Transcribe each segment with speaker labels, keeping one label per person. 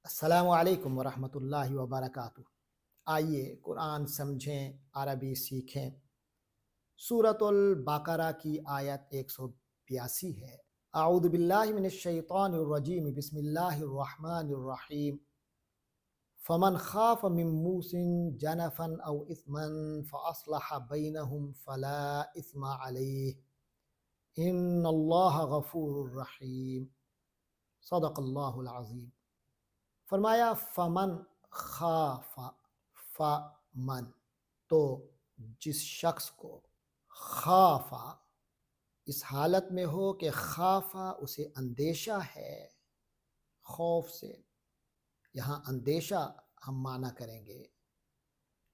Speaker 1: السلام علیکم ورحمۃ اللہ وبرکاتہ۔ آئیے قرآن سمجھیں، عربی سیکھیں۔ سورۃ البقرہ کی آیت 182 ہے۔ اعوذ باللہ من الشیطان الرجیم، بسم اللہ الرحمن الرحیم۔ فمن خاف من موص جنفا او اثما فاصلح بینہم فلا اثم علیہ ان اللہ غفور رحیم۔ صدق اللہ العظیم۔ فرمایا فمن خاف، فمن تو جس شخص کو، خافا اس حالت میں ہو کہ خافا اسے اندیشہ ہے، خوف سے، یہاں اندیشہ ہم معنی کریں گے،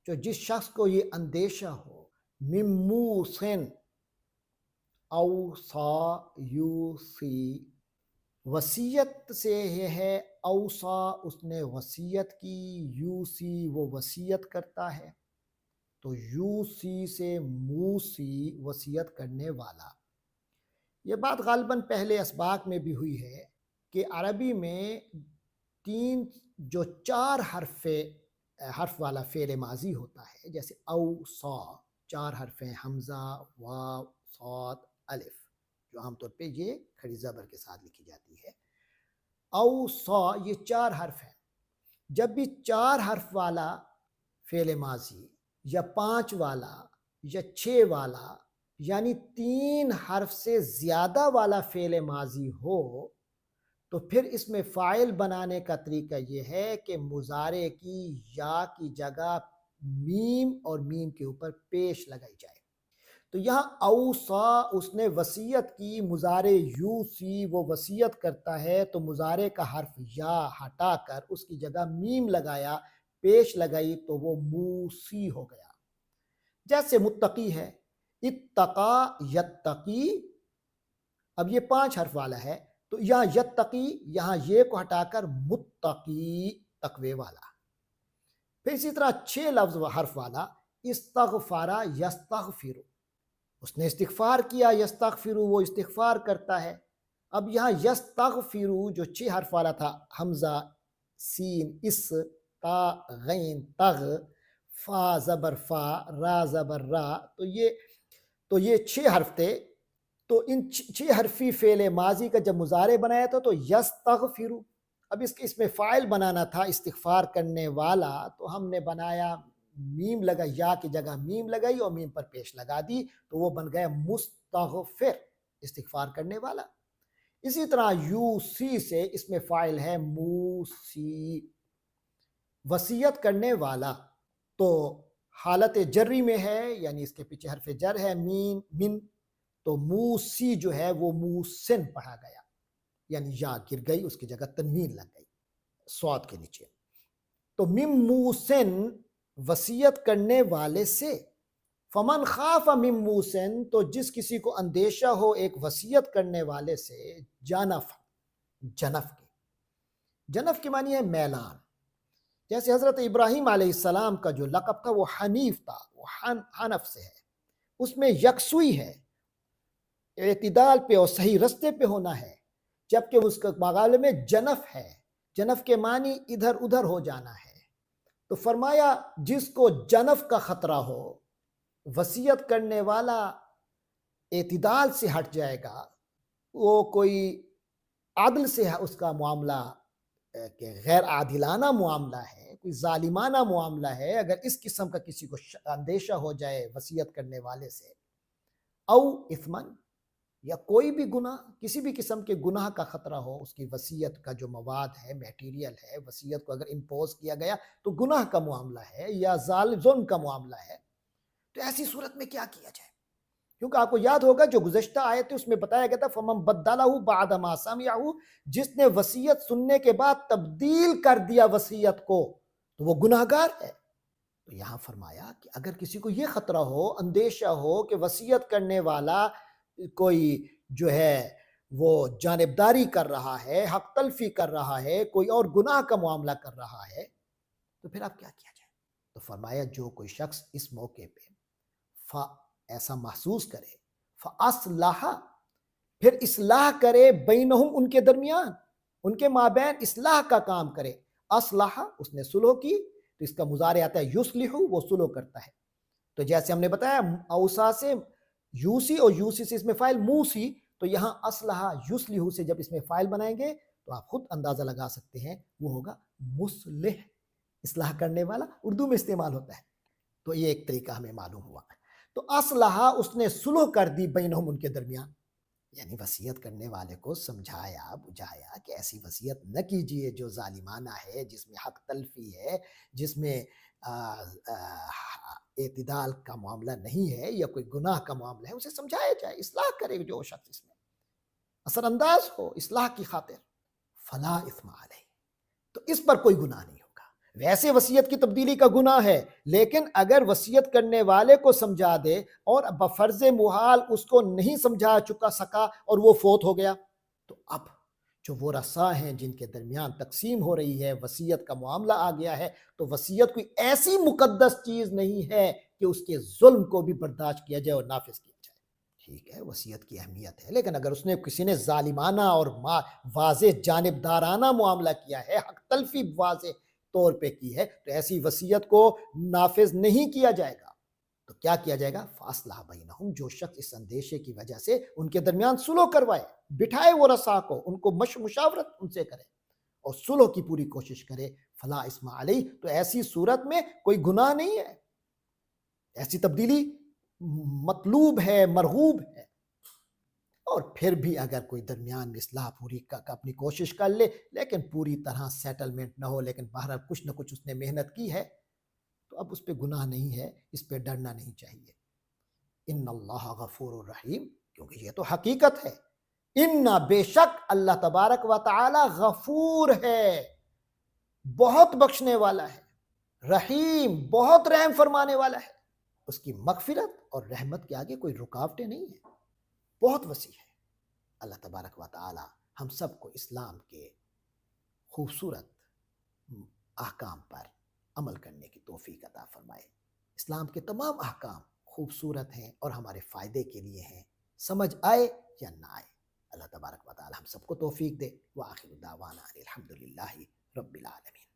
Speaker 1: جو جس شخص کو یہ اندیشہ ہو، مموسن اوصا یوسی، وصیت سے یہ ہے، اوصا اس نے وصیت کی، یوسی وہ وصیت کرتا ہے، تو یوسی سے موسی وصیت کرنے والا۔ یہ بات غالباً پہلے اسباق میں بھی ہوئی ہے کہ عربی میں جو چار حرف والا فعل ماضی ہوتا ہے، جیسے اوصا، چار حرف ہیں، حمزہ، واو، صاد، الف، جو عام طور پہ یہ کھڑی زبر کے ساتھ لکھی جاتی ہے۔ اوصا یہ چار حرف ہیں۔ جب بھی چار حرف والا فعل ماضی یا 5 والا یا 6 والا، یعنی 3 حرف سے زیادہ والا فعل ماضی ہو، تو پھر اس میں فاعل بنانے کا طریقہ یہ ہے کہ مضارع کی یا کی جگہ میم اور میم کے اوپر پیش لگائی جائے۔ تو یہاں اوصا اس نے وصیت کی، مضارع یوسی وہ وصیت کرتا ہے، تو مضارع کا حرف یا ہٹا کر اس کی جگہ میم لگایا، پیش لگائی، تو وہ موسی ہو گیا۔ جیسے متقی ہے، اتقا یتقی، اب یہ 5 حرف والا ہے، تو یہاں یتقی، یہاں یہ کو ہٹا کر متقی، تقوی والا۔ پھر اسی طرح 6 لفظ حرف والا، استغفارا یستغفر، اس نے استغفار کیا، یستغفرو وہ استغفار کرتا ہے۔ اب یہاں یستغفرو جو 6 حرف والا تھا، حمزہ، سین، اس، تا، غین، تغ، فا زبر فا، را زبر را، تو یہ 6 حرف تھے۔ تو ان 6 حرفی فعل ماضی کا جب مضارع بنایا تھا تو یستغفرو، اب اس میں فاعل بنانا تھا استغفار کرنے والا، تو ہم نے بنایا میم لگائی، یا کی جگہ میم لگائی اور میم پر پیش لگا دی، تو وہ بن گیا مستغفر، استغفار کرنے والا۔ اسی طرح یوسی سے اس میں فاعل ہے موسی، وصیت کرنے والا، تو حالت جری میں ہے، یعنی اس کے پیچھے حرف جر ہے، مین، من، تو موسی جو ہے وہ موسن پڑھا گیا، یعنی یا گر گئی، اس کی جگہ تنوین لگ گئی صاد کے نیچے۔ تو مم موسن وصیت کرنے والے سے، فمن خاف مم موسن تو جس کسی کو اندیشہ ہو ایک وصیت کرنے والے سے، جنف، جنف کے معنی ہے میلان۔ جیسے حضرت ابراہیم علیہ السلام کا جو لقب تھا وہ حنیف تھا، وہ حنف سے ہے، اس میں یکسوئی ہے، اعتدال پہ اور صحیح رستے پہ ہونا ہے، جبکہ اس کے مقابلے میں جنف ہے، جنف کے معنی ادھر ادھر ہو جانا ہے۔ تو فرمایا جس کو جنف کا خطرہ ہو، وصیت کرنے والا اعتدال سے ہٹ جائے گا، وہ کوئی عدل سے اس کا معاملہ کہ غیر عادلانہ معاملہ ہے، کوئی ظالمانہ معاملہ ہے، اگر اس قسم کا کسی کو اندیشہ ہو جائے وصیت کرنے والے سے، او اثمن، یا کوئی بھی گناہ، کسی بھی قسم کے گناہ کا خطرہ ہو، اس کی وصیت کا جو مواد ہے، میٹیریل ہے، وصیت کو اگر امپوز کیا گیا تو گناہ کا معاملہ ہے یا ظلم کا معاملہ ہے، تو ایسی صورت میں کیا کیا جائے؟ کیونکہ آپ کو یاد ہوگا جو گزشتہ آئے تھے اس میں بتایا گیا تھا فَمَن بَدَّلَهُ بَعْدَ مَا سَمِعَهُ، جس نے وصیت سننے کے بعد تبدیل کر دیا وصیت کو تو وہ گناہگار ہے۔ تو یہاں فرمایا کہ اگر کسی کو یہ خطرہ ہو، اندیشہ ہو کہ وصیت کرنے والا کوئی جو ہے وہ جانبداری کر رہا ہے، حق تلفی کر رہا ہے، کوئی اور گناہ کا معاملہ کر رہا ہے، تو پھر اب کیا کیا جائے؟ تو فرمایا جو کوئی شخص اس موقع پہ ایسا محسوس کرے، فَأَصْلَحَ پھر اصلاح کرے، بینہم ان کے درمیان، ان کے مابین اصلاح کا کام کرے، اصلح اس نے صلح کی، تو اس کا مضارع آتا ہے یصلح، وہ صلح کرتا ہے. تو جیسے ہم نے بتایا اوسا سے یوسی اور یوسی سے اس میں فائل موسی، تو یہاں اصلح یصلح سے جب اس میں فائل بنائیں گے تو آپ خود اندازہ لگا سکتے ہیں وہ ہوگا مصلح، اصلاح کرنے والا، اردو میں استعمال ہوتا ہے. تو یہ ایک طریقہ ہمیں معلوم ہوا. تو اصلح اس نے صلح کر دی بینہم ان کے درمیان، یعنی وصیت کرنے والے کو سمجھایا بجھایا کہ ایسی وصیت نہ کیجئے جو ظالمانہ ہے، جس میں حق تلفی ہے، جس میں اعتدال کا معاملہ نہیں ہے یا کوئی گناہ کا معاملہ ہے. اسے سمجھایا جائے، اصلاح کرے جو شخص اس میں اثر انداز ہو اصلاح کی خاطر. فلا اثم علیہ، تو اس پر کوئی گناہ نہیں ہوگا. ویسے وصیت کی تبدیلی کا گناہ ہے، لیکن اگر وصیت کرنے والے کو سمجھا دے اور بفرض محال اس کو نہیں سمجھا سکا اور وہ فوت ہو گیا، تو اب جو وہ رسا ہیں جن کے درمیان تقسیم ہو رہی ہے، وصیت کا معاملہ آ گیا ہے، تو وصیت کوئی ایسی مقدس چیز نہیں ہے کہ اس کے ظلم کو بھی برداشت کیا جائے اور نافذ کیا جائے. ٹھیک ہے وصیت کی اہمیت ہے، لیکن اگر اس نے کسی نے ظالمانہ اور واضح جانبدارانہ معاملہ کیا ہے، حق تلفی واضح طور پہ کی ہے، تو ایسی وصیت کو نافذ نہیں کیا جائے گا. تو کیا کیا جائے گا؟ فاصلہ بینہم، جو شخص اس اندیشے کی وجہ سے ان کے درمیان صلح کروائے، بٹھائے وہ رسا کو، ان کو مشاورت ان سے کرے اور صلح کی پوری کوشش کرے. فلا اسم علیہ، تو ایسی صورت میں کوئی گناہ نہیں ہے، ایسی تبدیلی مطلوب ہے، مرغوب ہے. اور پھر بھی اگر کوئی درمیان میں اصلاح پوری اپنی کوشش کر لے لیکن پوری طرح سیٹلمنٹ نہ ہو، لیکن بہرحال کچھ نہ کچھ اس نے محنت کی ہے، تو اب اس پہ گناہ نہیں ہے، اس پہ ڈرنا نہیں چاہیے. ان اللہ غفور الرحیم، کیونکہ یہ تو حقیقت ہے. ان بے شک اللہ تبارک و تعالی غفور ہے، بہت بخشنے والا ہے، رحیم بہت رحم فرمانے والا ہے. اس کی مغفرت اور رحمت کے آگے کوئی رکاوٹیں نہیں ہیں، بہت وسیع ہے. اللہ تبارک و تعالی ہم سب کو اسلام کے خوبصورت احکام پر عمل کرنے کی توفیق عطا فرمائے. اسلام کے تمام احکام خوبصورت ہیں اور ہمارے فائدے کے لیے ہیں، سمجھ آئے یا نہ آئے. اللہ تبارک و تعالی ہم سب کو توفیق دے. وآخر دعوانا الحمدللہ رب العالمین.